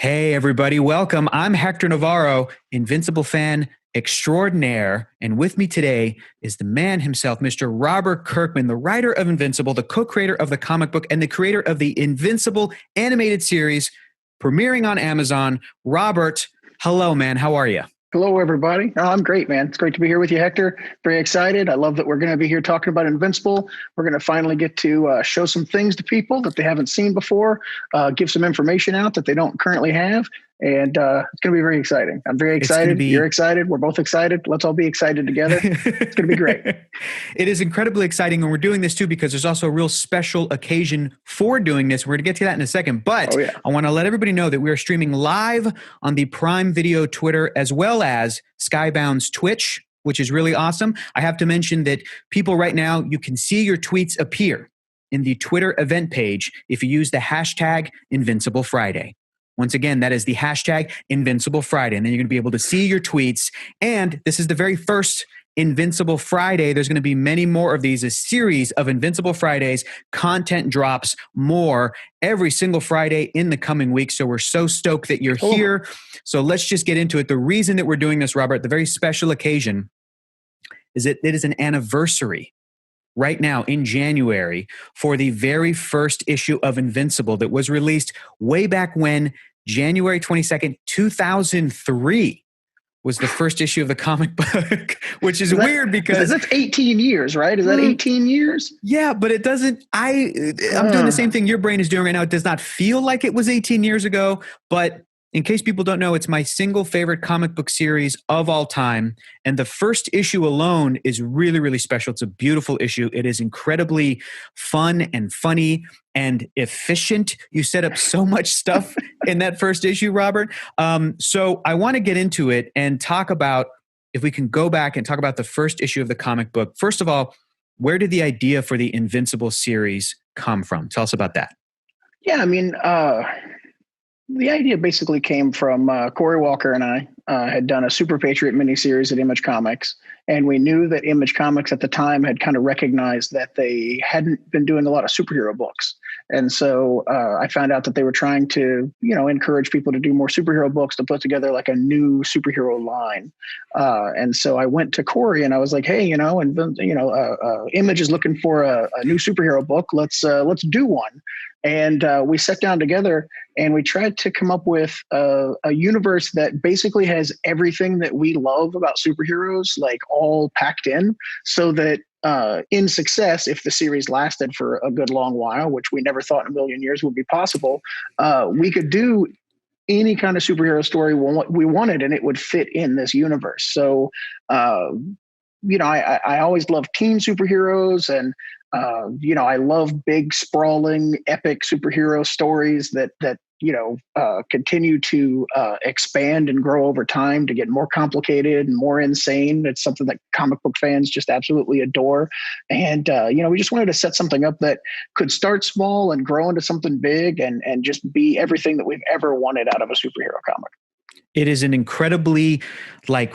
Hey, everybody. Welcome. I'm Hector Navarro, Invincible fan extraordinaire. And with me today is the man himself, Mr. Robert Kirkman, the writer of Invincible, the co-creator of the comic book, and the creator of the Invincible animated series premiering on Amazon. Robert, hello, man. How are you? Hello, everybody. Oh, I'm great, man. It's great to be here with you, Hector. Very excited. I love that we're going to be here talking about Invincible. We're going to finally get to show some things to people that they haven't seen before, give some information out that they don't currently have. And it's going to be very exciting. I'm very excited. You're excited. We're both excited. Let's all be excited together. It's going to be great. It is incredibly exciting. And we're doing this too because there's also a real special occasion for doing this. We're going to get to that in a second. But I want to let everybody know that we are streaming live on the Prime Video Twitter as well as Skybound's Twitch, which is really awesome. I have to mention that people right now, you can see your tweets appear in the Twitter event page if you use the hashtag Invincible Friday. Once again, that is the hashtag Invincible Friday. And then you're going to be able to see your tweets. And this is the very first Invincible Friday. There's going to be many more of these, a series of Invincible Fridays. Content drops more every single Friday in the coming weeks. So we're so stoked that you're here. So let's just get into it. The reason that we're doing this, Robert, the very special occasion is that it is an anniversary right now in January for the very first issue of Invincible that was released way back when, January 22nd, 2003 was the first issue of the comic book, which is weird because that's 18 years, right? Is that 18 years? Yeah, but it doesn't, I'm doing the same thing your brain is doing right now. It does not feel like it was 18 years ago, but in case people don't know, it's my single favorite comic book series of all time. And the first issue alone is really, really special. It's a beautiful issue. It is incredibly fun and funny and efficient. You set up so much stuff in that first issue, Robert. So I want to get into it and talk about, if we can go back and talk about the first issue of the comic book. First of all, where did the idea for the Invincible series come from? Tell us about that. Yeah, I mean, the idea basically came from Corey Walker and I had done a Super Patriot miniseries at Image Comics. And we knew that Image Comics at the time had kind of recognized that they hadn't been doing a lot of superhero books. And so I found out that they were trying to, encourage people to do more superhero books, to put together like a new superhero line. And so I went to Corey and I was like, hey, Image is looking for a new superhero book. Let's do one. And we sat down together and we tried to come up with a universe that basically has everything that we love about superheroes, like all packed in, so that in success, if the series lasted for a good long while, which we never thought in a million years would be possible, we could do any kind of superhero story we wanted and it would fit in this universe. So, I always loved teen superheroes and I love big, sprawling, epic superhero stories that continue to expand and grow over time to get more complicated and more insane. It's something that comic book fans just absolutely adore. And, we just wanted to set something up that could start small and grow into something big and just be everything that we've ever wanted out of a superhero comic. It is an incredibly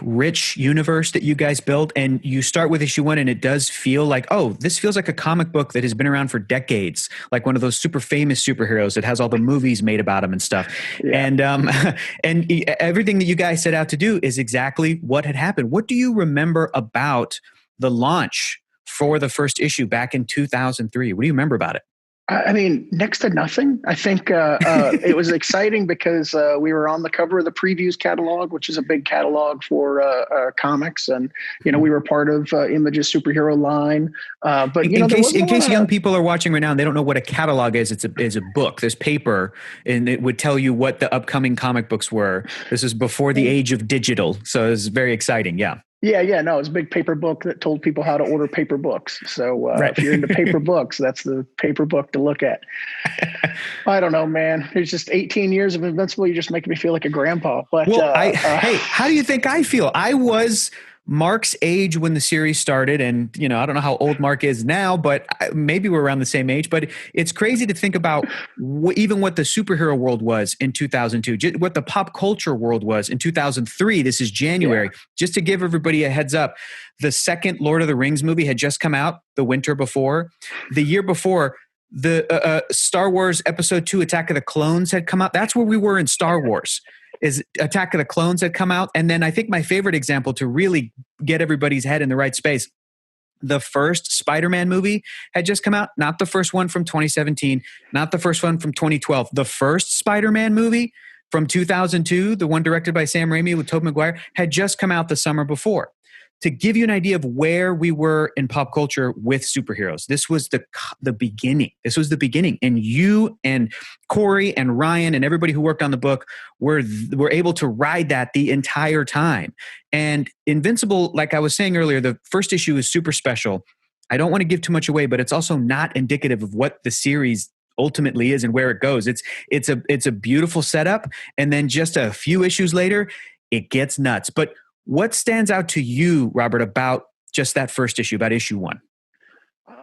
rich universe that you guys built. And you start with issue 1 and it does feel like, oh, this feels like a comic book that has been around for decades. Like one of those super famous superheroes that has all the movies made about them and stuff. Yeah. And everything that you guys set out to do is exactly what had happened. What do you remember about the launch for the first issue back in 2003? What do you remember about it? I mean, next to nothing. I think it was exciting because we were on the cover of the Previews catalog, which is a big catalog for comics. And, we were part of Image's superhero line. But in case young people are watching right now and they don't know what a catalog is, it's a book. There's paper and it would tell you what the upcoming comic books were. This is before the age of digital. So it's very exciting. Yeah. Yeah. No, it's a big paper book that told people how to order paper books. So if you're into paper books, that's the paper book to look at. I don't know, man. It's just 18 years of Invincible. You're just making me feel like a grandpa. But hey, how do you think I feel? I was Mark's age when the series started, and I don't know how old Mark is now, but maybe we're around the same age. But it's crazy to think about even what the superhero world was in 2002, what the pop culture world was in 2003. This is January. Yeah. Just to give everybody a heads up, the second Lord of the Rings movie had just come out the winter before. The year before, the Star Wars Episode 2 Attack of the Clones had come out. That's where we were in Star Wars, is Attack of the Clones had come out. And then I think my favorite example to really get everybody's head in the right space, the first Spider-Man movie had just come out, not the first one from 2017, not the first one from 2012. The first Spider-Man movie from 2002, the one directed by Sam Raimi with Tobey Maguire, had just come out the summer before. To give you an idea of where we were in pop culture with superheroes, this was the beginning. This was the beginning. And you and Corey and Ryan and everybody who worked on the book were able to ride that the entire time. And Invincible, like I was saying earlier, the first issue is super special. I don't want to give too much away, but it's also not indicative of what the series ultimately is and where it goes. It's a beautiful setup. And then just a few issues later, it gets nuts. But what stands out to you, Robert, about just that first issue, about issue 1?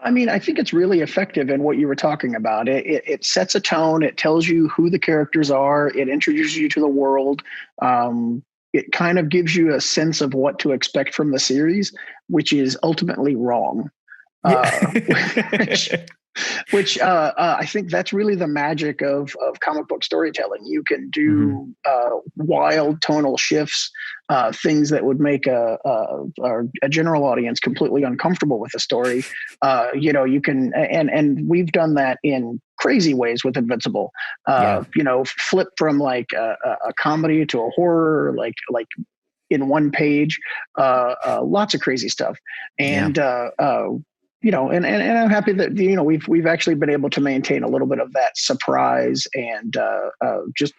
I mean, I think it's really effective in what you were talking about. It sets a tone. It tells you who the characters are. It introduces you to the world. It kind of gives you a sense of what to expect from the series, which is ultimately wrong. Which I think that's really the magic of comic book storytelling. You can do wild tonal shifts, things that would make a general audience completely uncomfortable with the story. You can, and we've done that in crazy ways with Invincible. Flip from like a comedy to a horror, like in one page, lots of crazy stuff. And, and I'm happy that, we've actually been able to maintain a little bit of that surprise and just,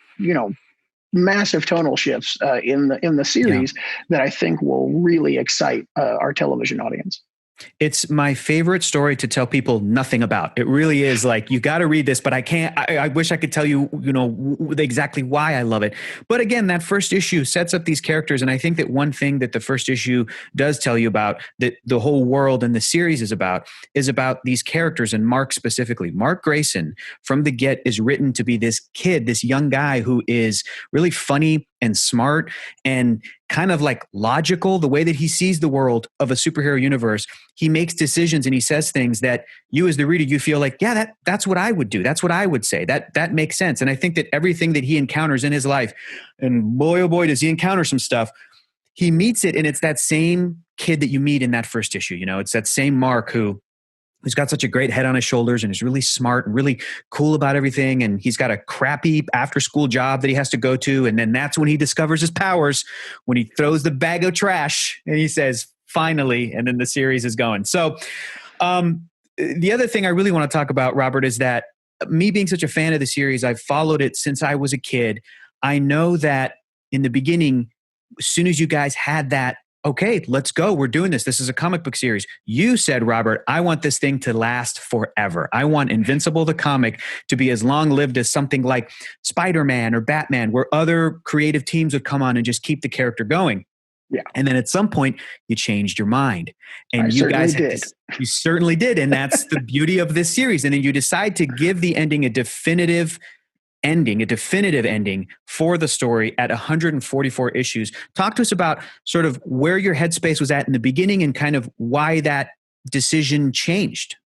massive tonal shifts in the series that I think will really excite our television audience. It's my favorite story to tell people nothing about. It really is like, you got to read this, but I can't. I wish I could tell you, exactly why I love it. But again, that first issue sets up these characters. And I think that one thing that the first issue does tell you about, that the whole world and the series is about these characters, and Mark specifically. Mark Grayson from the get is written to be this kid, this young guy who is really funny and smart and kind of like logical, the way that he sees the world of a superhero universe. He makes decisions and he says things that you as the reader, you feel like, yeah, that's what I would do. That's what I would say. That makes sense. And I think that everything that he encounters in his life, and boy, oh boy, does he encounter some stuff, he meets it. And it's that same kid that you meet in that first issue. It's that same Mark who's got such a great head on his shoulders and is really smart and really cool about everything. And he's got a crappy after-school job that he has to go to. And then that's when he discovers his powers, when he throws the bag of trash and he says, finally, and then the series is going. So the other thing I really want to talk about, Robert, is that me being such a fan of the series, I've followed it since I was a kid. I know that in the beginning, as soon as you guys had that, okay, let's go. We're doing this. This is a comic book series. You said, Robert, I want this thing to last forever. I want Invincible, the comic, to be as long-lived as something like Spider-Man or Batman, where other creative teams would come on and just keep the character going. Yeah. And then at some point, you changed your mind. And you certainly did. And that's the beauty of this series. And then you decide to give the ending a definitive ending for the story at 144 issues. Talk to us about sort of where your headspace was at in the beginning and kind of why that decision changed.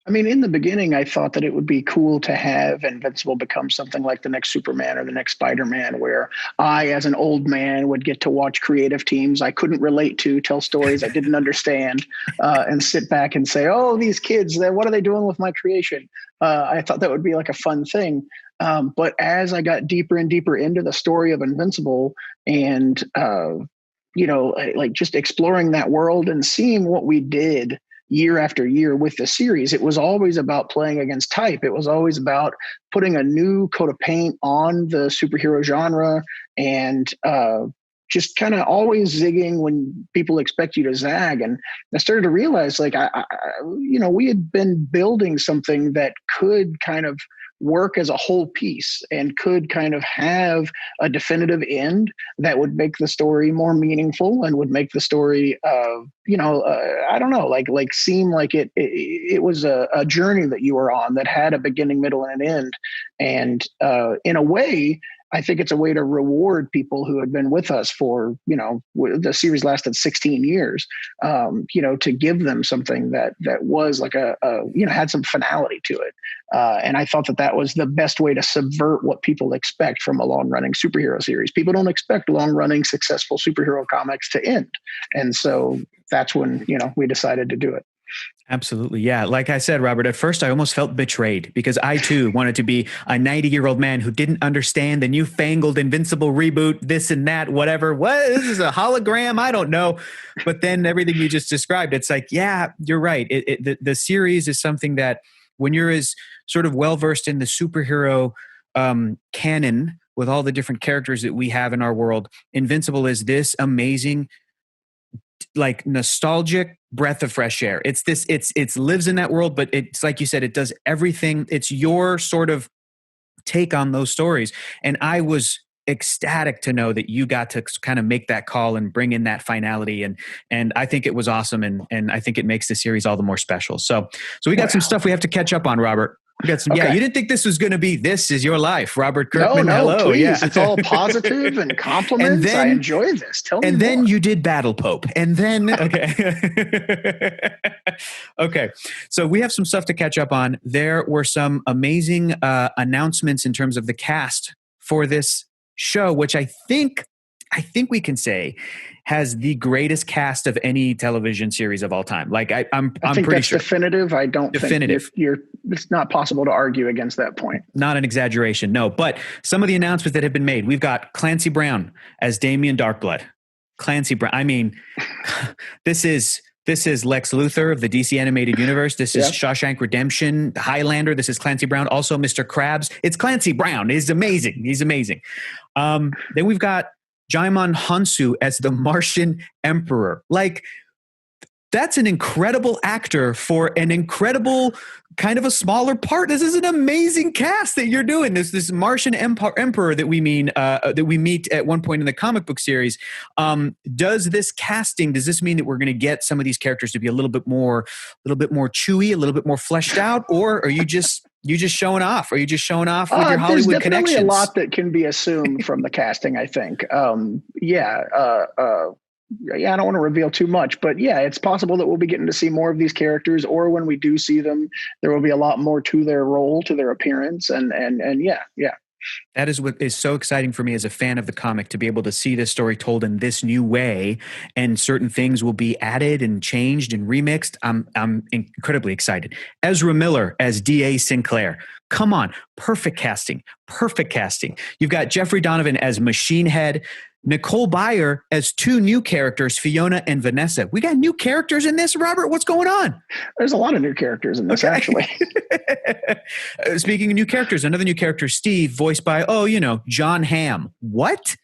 I mean, in the beginning, I thought that it would be cool to have Invincible become something like the next Superman or the next Spider-Man, where I, as an old man, would get to watch creative teams I couldn't relate to, tell stories I didn't understand, and sit back and say, oh, these kids, what are they doing with my creation? I thought that would be like a fun thing. But as I got deeper and deeper into the story of Invincible and, like just exploring that world and seeing what we did year after year with the series, it was always about playing against type. It was always about putting a new coat of paint on the superhero genre and just kind of always zigging when people expect you to zag. And I started to realize, like, we had been building something that could kind of work as a whole piece and could kind of have a definitive end that would make the story more meaningful and would make the story, I don't know, like seem like it was a journey that you were on that had a beginning, middle, and an end. And in a way, I think it's a way to reward people who had been with us for, the series lasted 16 years, to give them something that was like had some finality to it. And I thought that was the best way to subvert what people expect from a long running superhero series. People don't expect long running successful superhero comics to end. And so that's when, we decided to do it. Absolutely. Yeah. Like I said, Robert, at first I almost felt betrayed because I too wanted to be a 90-year-old man who didn't understand the newfangled Invincible reboot, this and that, whatever. What? This is a hologram? I don't know. But then everything you just described, it's like, yeah, you're right. The series is something that when you're as sort of well-versed in the superhero canon with all the different characters that we have in our world, Invincible is this amazing, like nostalgic breath of fresh air. It's lives in that world, but it's like you said, it does everything. It's your sort of take on those stories. And I was ecstatic to know that you got to kind of make that call and bring in that finality. And I think it was awesome. And I think it makes the series all the more special. So we got some stuff we have to catch up on, Robert. We got some, you didn't think this was going to be, this is your life, Robert Kirkman. No, hello. Please. Yeah. It's all positive and compliments. And then, I enjoy this. Tell me more. And then you did Battle Pope. And then, okay. Okay. So we have some stuff to catch up on. There were some amazing announcements in terms of the cast for this show, which I think we can say has the greatest cast of any television series of all time. Like I'm pretty sure. Definitive. I don't think it's not possible to argue against that point. Not an exaggeration. No, but some of the announcements that have been made, we've got Clancy Brown as Damian Darkblood. Clancy Brown. I mean, this is Lex Luthor of the DC animated universe. This is Shawshank Redemption, Highlander. This is Clancy Brown. Also Mr. Krabs. It's Clancy Brown. He's amazing. Then we've got Jaimon Hansu as the Martian Emperor. Like, that's an incredible actor for an incredible kind of a smaller part. This is an amazing cast that you're doing. This Martian Emperor that we meet at one point in the comic book series. Does this mean that we're going to get some of these characters to be a little bit more chewy, a little bit more fleshed out, or are you just showing off? Are you just showing off with your Hollywood connections? There's definitely a lot that can be assumed from the casting, I think. I don't want to reveal too much, but it's possible that we'll be getting to see more of these characters, or when we do see them, there will be a lot more to their role, to their appearance. And That is what is so exciting for me as a fan of the comic, to be able to see this story told in this new way, and certain things will be added and changed and remixed. I'm incredibly excited. Ezra Miller as D.A. Sinclair. Come on. Perfect casting. You've got Jeffrey Donovan as Machine Head. Nicole Byer as two new characters, Fiona and Vanessa. We got new characters in this, Robert. What's going on? There's a lot of new characters in this, actually. Speaking of new characters, another new character, Steve, voiced by, John Hamm. What?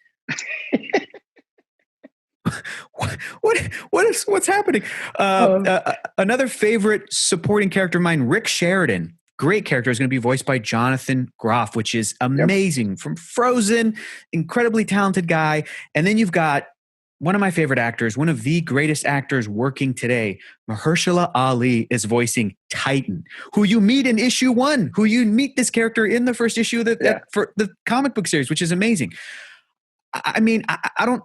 What's happening? Another favorite supporting character of mine, Rick Sheridan. Great character, is going to be voiced by Jonathan Groff, which is amazing. From Frozen, incredibly talented guy. And then you've got one of my favorite actors, one of the greatest actors working today, Mahershala Ali, is voicing Titan, who you meet in issue 1, who you meet this character in the first issue of for the comic book series, which is amazing. I mean,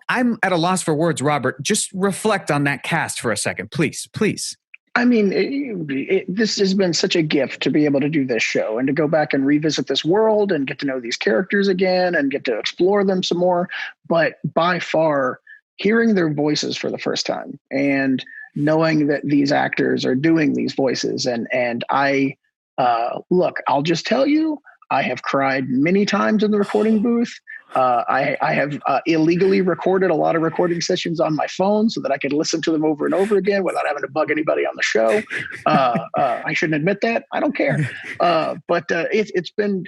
I'm at a loss for words, Robert. Just reflect on that cast for a second, please. I mean, this has been such a gift to be able to do this show and to go back and revisit this world and get to know these characters again and get to explore them some more. But by far, hearing their voices for the first time and knowing that these actors are doing these voices. And I, I'll just tell you, I have cried many times in the recording booth. I have illegally recorded a lot of recording sessions on my phone so that I could listen to them over and over again without having to bug anybody on the show. I shouldn't admit that. I don't care. But it's been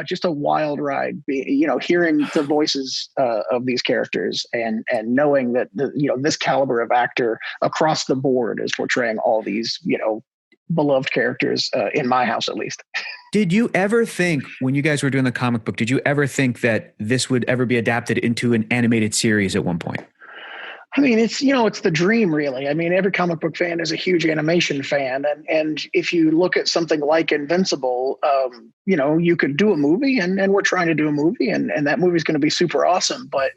just a wild ride, hearing the voices of these characters and knowing that this caliber of actor across the board is portraying all these, beloved characters in my house, at least. Did you ever think, when you guys were doing the comic book, did you ever think that this would ever be adapted into an animated series at one point? I mean, it's the dream, really. I mean, every comic book fan is a huge animation fan, and if you look at something like Invincible, you could do a movie, and we're trying to do a movie, and that movie is going to be super awesome. But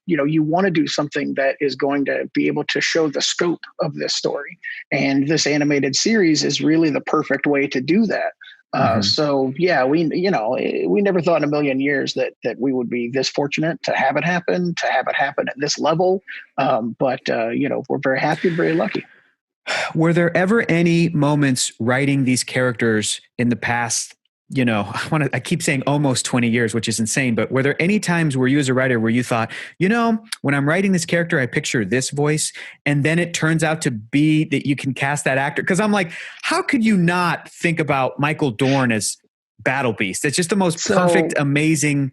you want to do something that is going to be able to show the scope of this story, and this animated series is really the perfect way to do that. So yeah, we never thought in a million years that we would be this fortunate to have it happen at this level. But we're very happy and very lucky. Were there ever any moments writing these characters in the past, I keep saying almost 20 years, which is insane, but were there any times where you as a writer where you thought, when I'm writing this character, I picture this voice, and then it turns out to be that you can cast that actor? Because I'm like, how could you not think about Michael Dorn as Battle Beast? It's just the most perfect, amazing.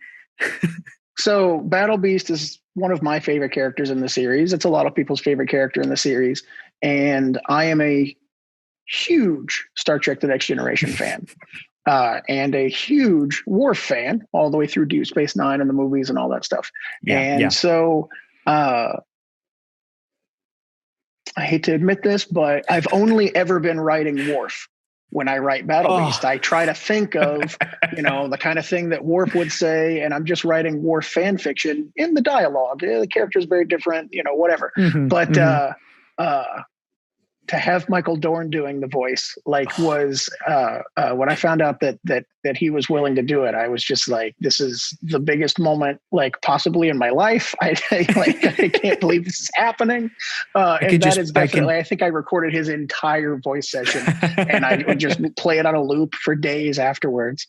So Battle Beast is one of my favorite characters in the series. It's a lot of people's favorite character in the series. And I am a huge Star Trek The Next Generation fan. And a huge Worf fan all the way through Deep Space Nine and the movies and all that stuff. So I hate to admit this, but I've only ever been writing Worf. When I write Battle Beast, I try to think of, the kind of thing that Worf would say, and I'm just writing Worf fan fiction in the dialogue. The character is very different, whatever. But to have Michael Dorn doing the voice, was when I found out that he was willing to do it, I was just like, this is the biggest moment, possibly in my life. I can't believe this is happening. And that is definitely, I think I recorded his entire voice session and I would just play it on a loop for days afterwards.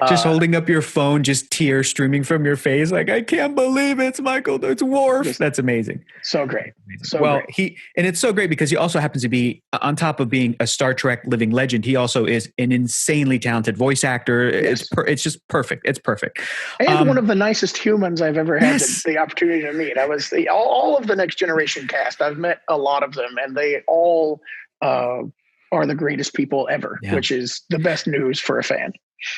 Just holding up your phone, just tears streaming from your face. Like, I can't believe it's Michael. It's Worf. That's amazing. So great. Great. And it's so great because he also happens to be, on top of being a Star Trek living legend, he also is an insanely talented voice actor. Yes. It's just perfect. It's perfect. And one of the nicest humans I've ever had the opportunity to meet. I was all of the Next Generation cast. I've met a lot of them, and they all are the greatest people ever, which is the best news for a fan.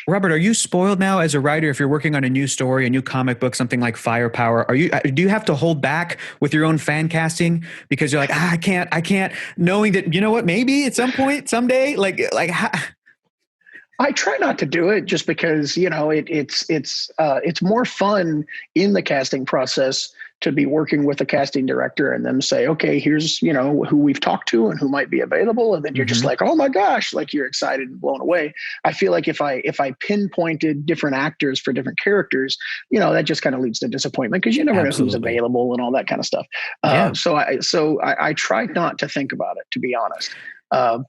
Robert, are you spoiled now as a writer? If you're working on a new story, a new comic book, something like Firepower, do you have to hold back with your own fan casting because you're like, I can't, knowing that, maybe at some point, someday, I try not to do it just because, it's more fun in the casting process to be working with a casting director and then say, okay, here's, who we've talked to and who might be available. And then you're just like, oh my gosh, you're excited and blown away. I feel like if I pinpointed different actors for different characters, that just kind of leads to disappointment because you never know who's available and all that kind of stuff. So I try not to think about it, to be honest.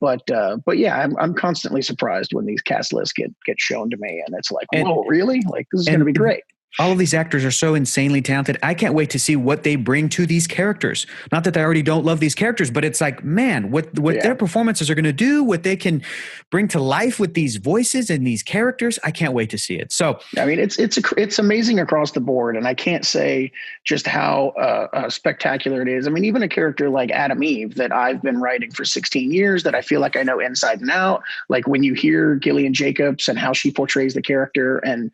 But yeah, I'm constantly surprised when these cast lists get shown to me, and it's like, whoa, really? This is going to be great. All of these actors are so insanely talented. I can't wait to see what they bring to these characters. Not that I already don't love these characters, but it's like, man, what their performances are going to do, what they can bring to life with these voices and these characters. I can't wait to see it. So, I mean, it's amazing across the board, and I can't say just how spectacular it is. I mean, even a character like Adam Eve that I've been writing for 16 years, that I feel like I know inside and out. Like when you hear Gillian Jacobs and how she portrays the character, and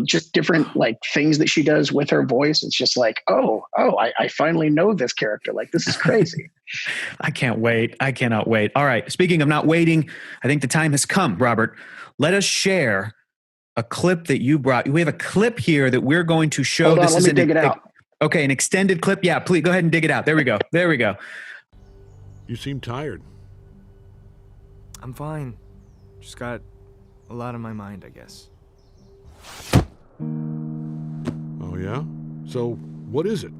just different things that she does with her voice, it's just like, I finally know this character. This is crazy. I can't wait. I cannot wait. All right. Speaking of not waiting, I think the time has come, Robert. Let us share a clip that you brought. We have a clip here that we're going to show. Hold on, let me dig it out. Okay, an extended clip. Yeah, please go ahead and dig it out. There we go. There we go. You seem tired. I'm fine. Just got a lot on my mind, I guess. Oh, yeah? So, what is it?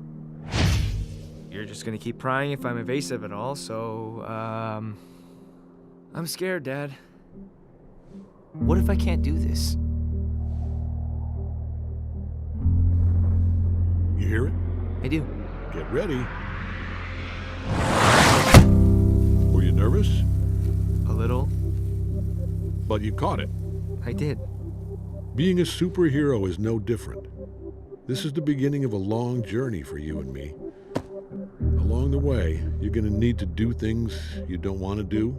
You're just gonna keep prying if I'm evasive at all, so, I'm scared, Dad. What if I can't do this? You hear it? I do. Get ready. Were you nervous? A little. But you caught it. I did. Being a superhero is no different. This is the beginning of a long journey for you and me. Along the way, you're going to need to do things you don't want to do,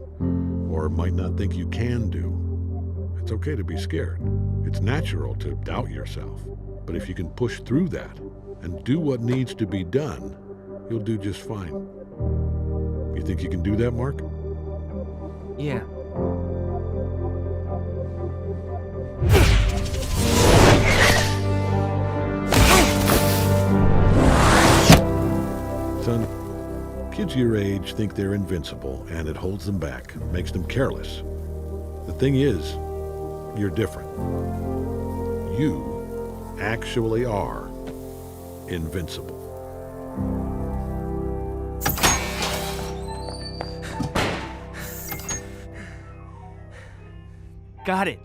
or might not think you can do. It's okay to be scared. It's natural to doubt yourself. But if you can push through that and do what needs to be done, You'll do just fine. You think you can do that, Mark? Yeah. Son, kids your age think they're invincible, and it holds them back, makes them careless. The thing is, you're different. You actually are invincible. Got it.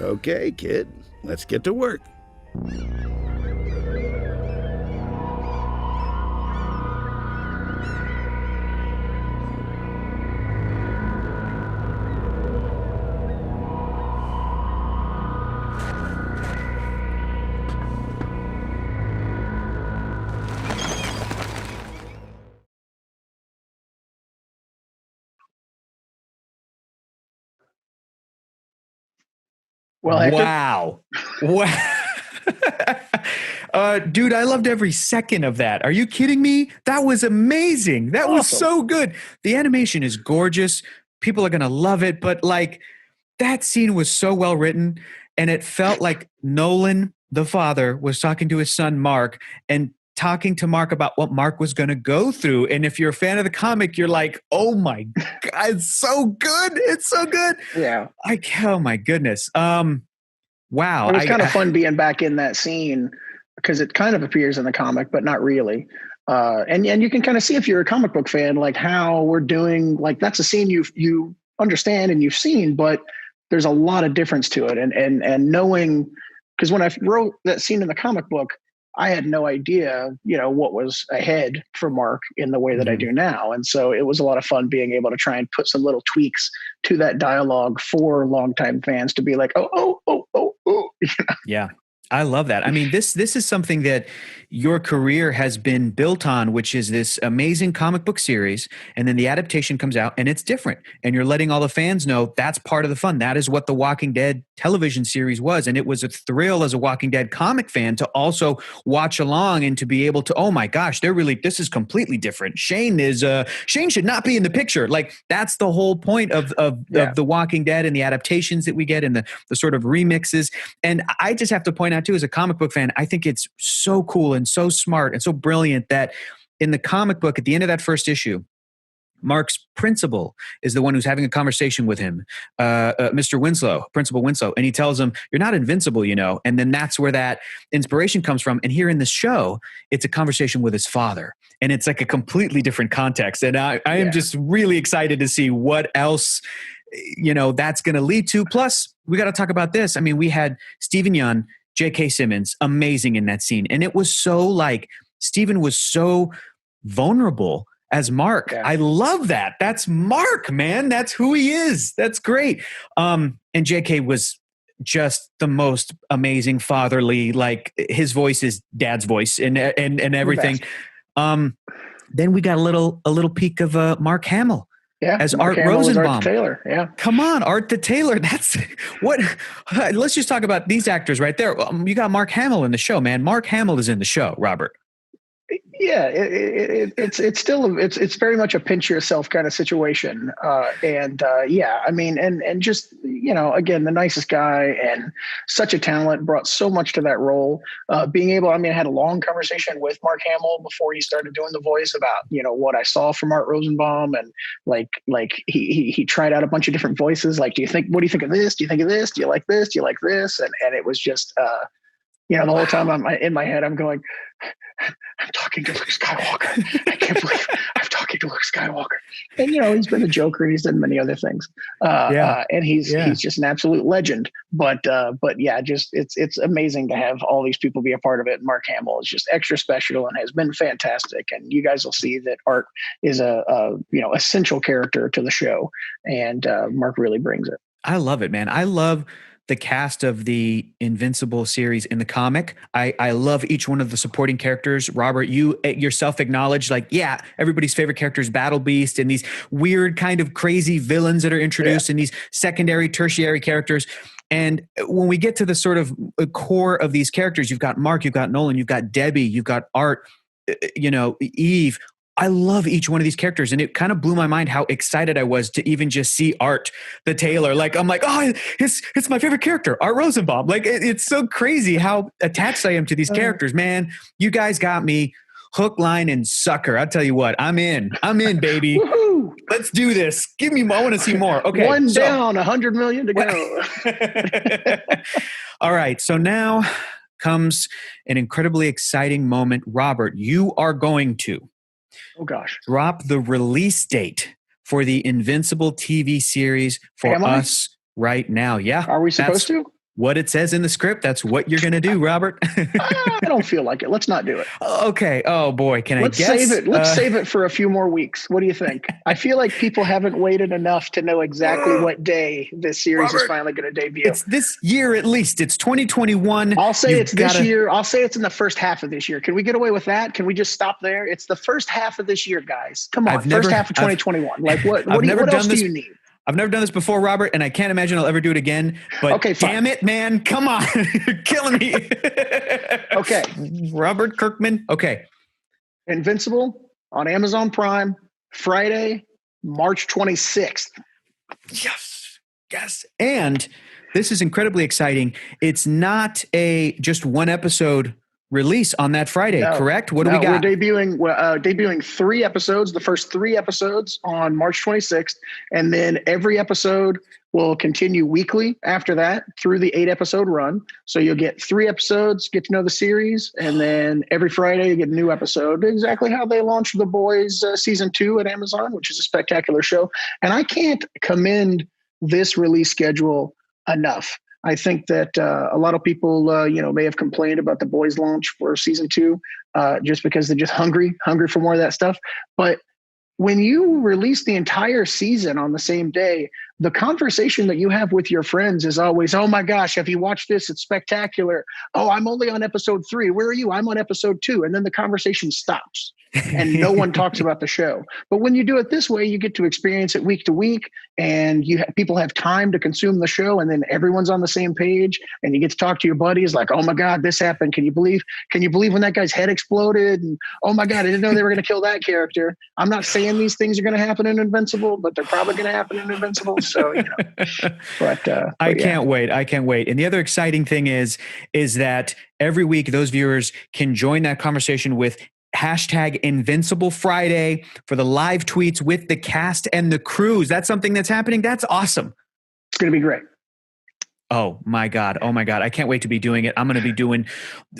Okay, kid. Let's get to work. Well, Hector? Wow. Dude, I loved every second of that. Are you kidding me? That was amazing. That was so good. The animation is gorgeous. People are going to love it. But like, that scene was so well written. And it felt like Nolan, the father, was talking to his son, Mark, and talking to Mark about what Mark was going to go through. And if you're a fan of the comic, you're like, oh my God, it's so good. It's so good. Yeah. Oh my goodness. Wow. It was kind of fun being back in that scene because it kind of appears in the comic, but not really. And you can kind of see, if you're a comic book fan, like how we're doing, like that's a scene you understand and you've seen, but there's a lot of difference to it. And knowing, because when I wrote that scene in the comic book, I had no idea, what was ahead for Mark in the way that I do now. And so it was a lot of fun being able to try and put some little tweaks to that dialogue for longtime fans to be like, oh. Yeah. I love that. I mean, this is something that your career has been built on, which is this amazing comic book series. And then the adaptation comes out and it's different. And you're letting all the fans know that's part of the fun. That is what the Walking Dead television series was. And it was a thrill as a Walking Dead comic fan to also watch along and to be able to, oh my gosh, this is completely different. Shane should not be in the picture. Like that's the whole point of the Walking Dead and the adaptations that we get and the sort of remixes. And I just have to point out too, as a comic book fan, I think it's so cool and so smart and so brilliant that in the comic book, at the end of that first issue, Mark's principal is the one who's having a conversation with him, Principal Winslow, and he tells him, you're not invincible, and then that's where that inspiration comes from. And here in the show, it's a conversation with his father, and it's like a completely different context. And I am just really excited to see what else that's going to lead to. Plus, we got to talk about this. I mean, we had Stephen Yeun, J.K. Simmons, amazing in that scene. And it was so like, Stephen was so vulnerable as Mark. Yeah. I love that. That's Mark, man. That's who he is. That's great. And J.K. was just the most amazing fatherly, like his voice is dad's voice and everything. Then we got a little peek of Mark Hamill. Yeah, as Art Rosenbaum. Art the Taylor. Yeah, come on, Art the Taylor. That's what. Let's just talk about these actors right there. You got Mark Hamill in the show, man. Mark Hamill is in the show, Robert. Yeah, it's still it's very much a pinch yourself kind of situation, yeah, I mean, and just again, the nicest guy and such a talent, brought so much to that role. Being able, I had a long conversation with Mark Hamill before he started doing the voice about what I saw from Art Rosenbaum, and like he tried out a bunch of different voices. Like, what do you think of this? Do you think of this? Do you like this? Do you like this? And it was just the whole time in my head I'm going, I'm talking to Luke Skywalker. I can't believe I'm talking to Luke Skywalker. And he's been a Joker. He's done many other things. And he's just an absolute legend. But yeah, just it's amazing to have all these people be a part of it. Mark Hamill is just extra special and has been fantastic. And you guys will see that Art is a essential character to the show, and Mark really brings it. I love it, man. I love the cast of the Invincible series in the comic. I love each one of the supporting characters. Robert, you yourself acknowledged, like, yeah, everybody's favorite character is Battle Beast and these weird kind of crazy villains that are introduced and these secondary, tertiary characters. And when we get to the sort of core of these characters, you've got Mark, you've got Nolan, you've got Debbie, you've got Art. Eve. I love each one of these characters, and it kind of blew my mind how excited I was to even just see Art the tailor. Like, I'm like, oh, it's my favorite character, Art Rosenbaum. Like, it's so crazy how attached I am to these characters, man. You guys got me hook, line, and sucker. I'll tell you what, I'm in, baby. Woohoo! Let's do this. Give me, I want to see more. Okay. One down, 100 million to go. All right. So now comes an incredibly exciting moment. Robert, you are going to drop the release date for the Invincible TV series for us right now. Yeah. Are we supposed to? What it says in the script. That's what you're going to do, Robert. I don't feel like it. Let's not do it. Okay. Oh boy. Let's save it. Let's save it for a few more weeks. What do you think? I feel like people haven't waited enough to know exactly what day this series is finally going to debut. It's this year at least. It's 2021. I'll say it's this year. I'll say it's in the first half of this year. Can we get away with that? Can we just stop there? It's the first half of this year, guys. Come on. First half of 2021. What else do you need? I've never done this before, Robert, and I can't imagine I'll ever do it again. But okay, damn it, man. Come on. You're killing me. Okay. Robert Kirkman. Okay. Invincible on Amazon Prime, Friday, March 26th. Yes. Yes. And this is incredibly exciting. It's not just one episode release on that Friday, correct? What do we got? We're debuting 3 episodes, the first 3 episodes on March 26th, and then every episode will continue weekly after that through the 8-episode run. So you'll get 3 episodes, get to know the series, and then every Friday you get a new episode, exactly how they launched The Boys season 2 at Amazon, which is a spectacular show. And I can't commend this release schedule enough. I think that a lot of people, may have complained about The Boys launch for season 2 just because they're just hungry for more of that stuff. But when you release the entire season on the same day, the conversation that you have with your friends is always, oh my gosh, have you watched this? It's spectacular. Oh, I'm only on episode 3. Where are you? I'm on episode 2. And then the conversation stops and no one talks about the show. But when you do it this way, you get to experience it week to week, and people have time to consume the show, and then everyone's on the same page, and you get to talk to your buddies like, oh my God, this happened. Can you believe when that guy's head exploded? And oh my God, I didn't know they were going to kill that character. I'm not saying these things are going to happen in Invincible, but they're probably going to happen in Invincible. So, I can't wait. And the other exciting thing is that every week those viewers can join that conversation with hashtag Invincible Friday for the live tweets with the cast and the crews. That's something that's happening. That's awesome. It's going to be great. Oh my God. I can't wait to be doing it. I'm going to be doing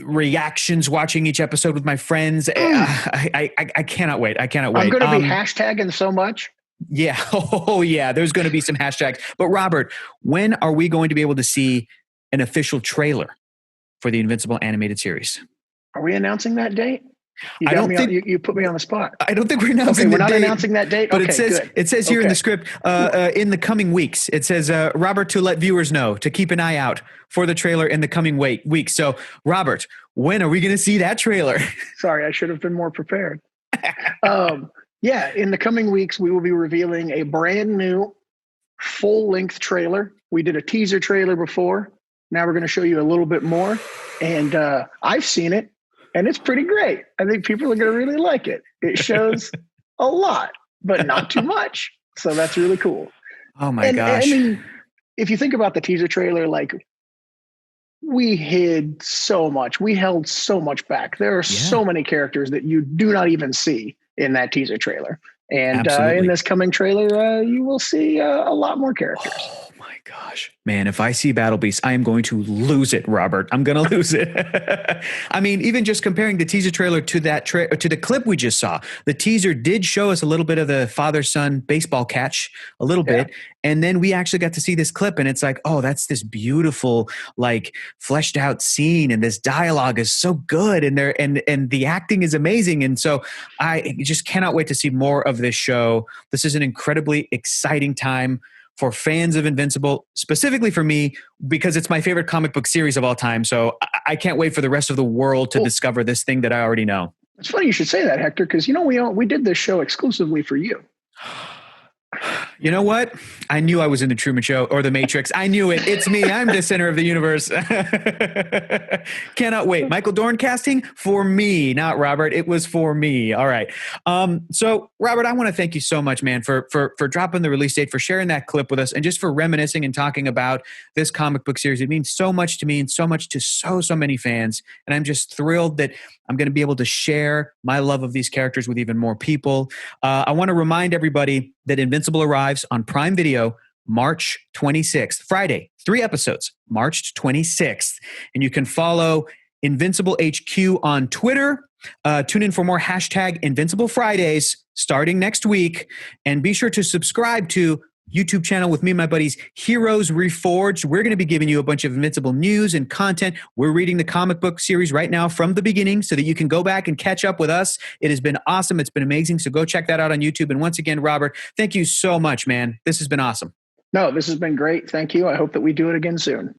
reactions, watching each episode with my friends. I cannot wait. I'm going to be hashtagging so much. Yeah. Oh yeah. There's going to be some hashtags. But Robert, when are we going to be able to see an official trailer for the Invincible animated series? Are we announcing that date? You put me on the spot. I don't think we're announcing we're not announcing that date. But good. It says here in the script, in the coming weeks, it says, Robert, to let viewers know to keep an eye out for the trailer in the coming weeks. So Robert, when are we going to see that trailer? Sorry, I should have been more prepared. In the coming weeks, we will be revealing a brand new full-length trailer. We did a teaser trailer before. Now we're going to show you a little bit more. And I've seen it, and it's pretty great. I think people are going to really like it. It shows a lot, but not too much. So that's really cool. Oh my gosh. I mean, if you think about the teaser trailer, like, we hid so much. We held so much back. There are so many characters that you do not even see in that teaser trailer. And in this coming trailer, you will see a lot more characters. Oh my gosh, man. If I see Battle Beast, I am going to lose it, Robert. I'm going to lose it. I mean, even just comparing the teaser trailer to that to the clip we just saw, the teaser did show us a little bit of the father-son baseball catch, a little bit. And then we actually got to see this clip, and it's like, oh, that's this beautiful, like, fleshed out scene, and this dialogue is so good, and the acting is amazing. And so I just cannot wait to see more of this show. This is an incredibly exciting time for fans of Invincible, specifically for me, because it's my favorite comic book series of all time. So I can't wait for the rest of the world to discover this thing that I already know. It's funny you should say that, Hector, because we did this show exclusively for you. You know what? I knew I was in the Truman Show or the Matrix. I knew it. It's me. I'm the center of the universe. Cannot wait. Michael Dorn casting for me, not Robert. It was for me. All right. So Robert, I want to thank you so much, man, for dropping the release date, for sharing that clip with us, and just for reminiscing and talking about this comic book series. It means so much to me and so much to so many fans. And I'm just thrilled that I'm going to be able to share my love of these characters with even more people. I want to remind everybody that Invincible arrives on Prime Video March 26th, Friday, 3 episodes, March 26th. And you can follow Invincible HQ on Twitter. Tune in for more hashtag Invincible Fridays starting next week. And be sure to subscribe to YouTube channel with me and my buddies, Heroes Reforged. We're going to be giving you a bunch of Invincible news and content. We're reading the comic book series right now from the beginning so that you can go back and catch up with us. It has been awesome. It's been amazing. So go check that out on YouTube. And once again, Robert, thank you so much, man. This has been awesome. No, this has been great. Thank you. I hope that we do it again soon.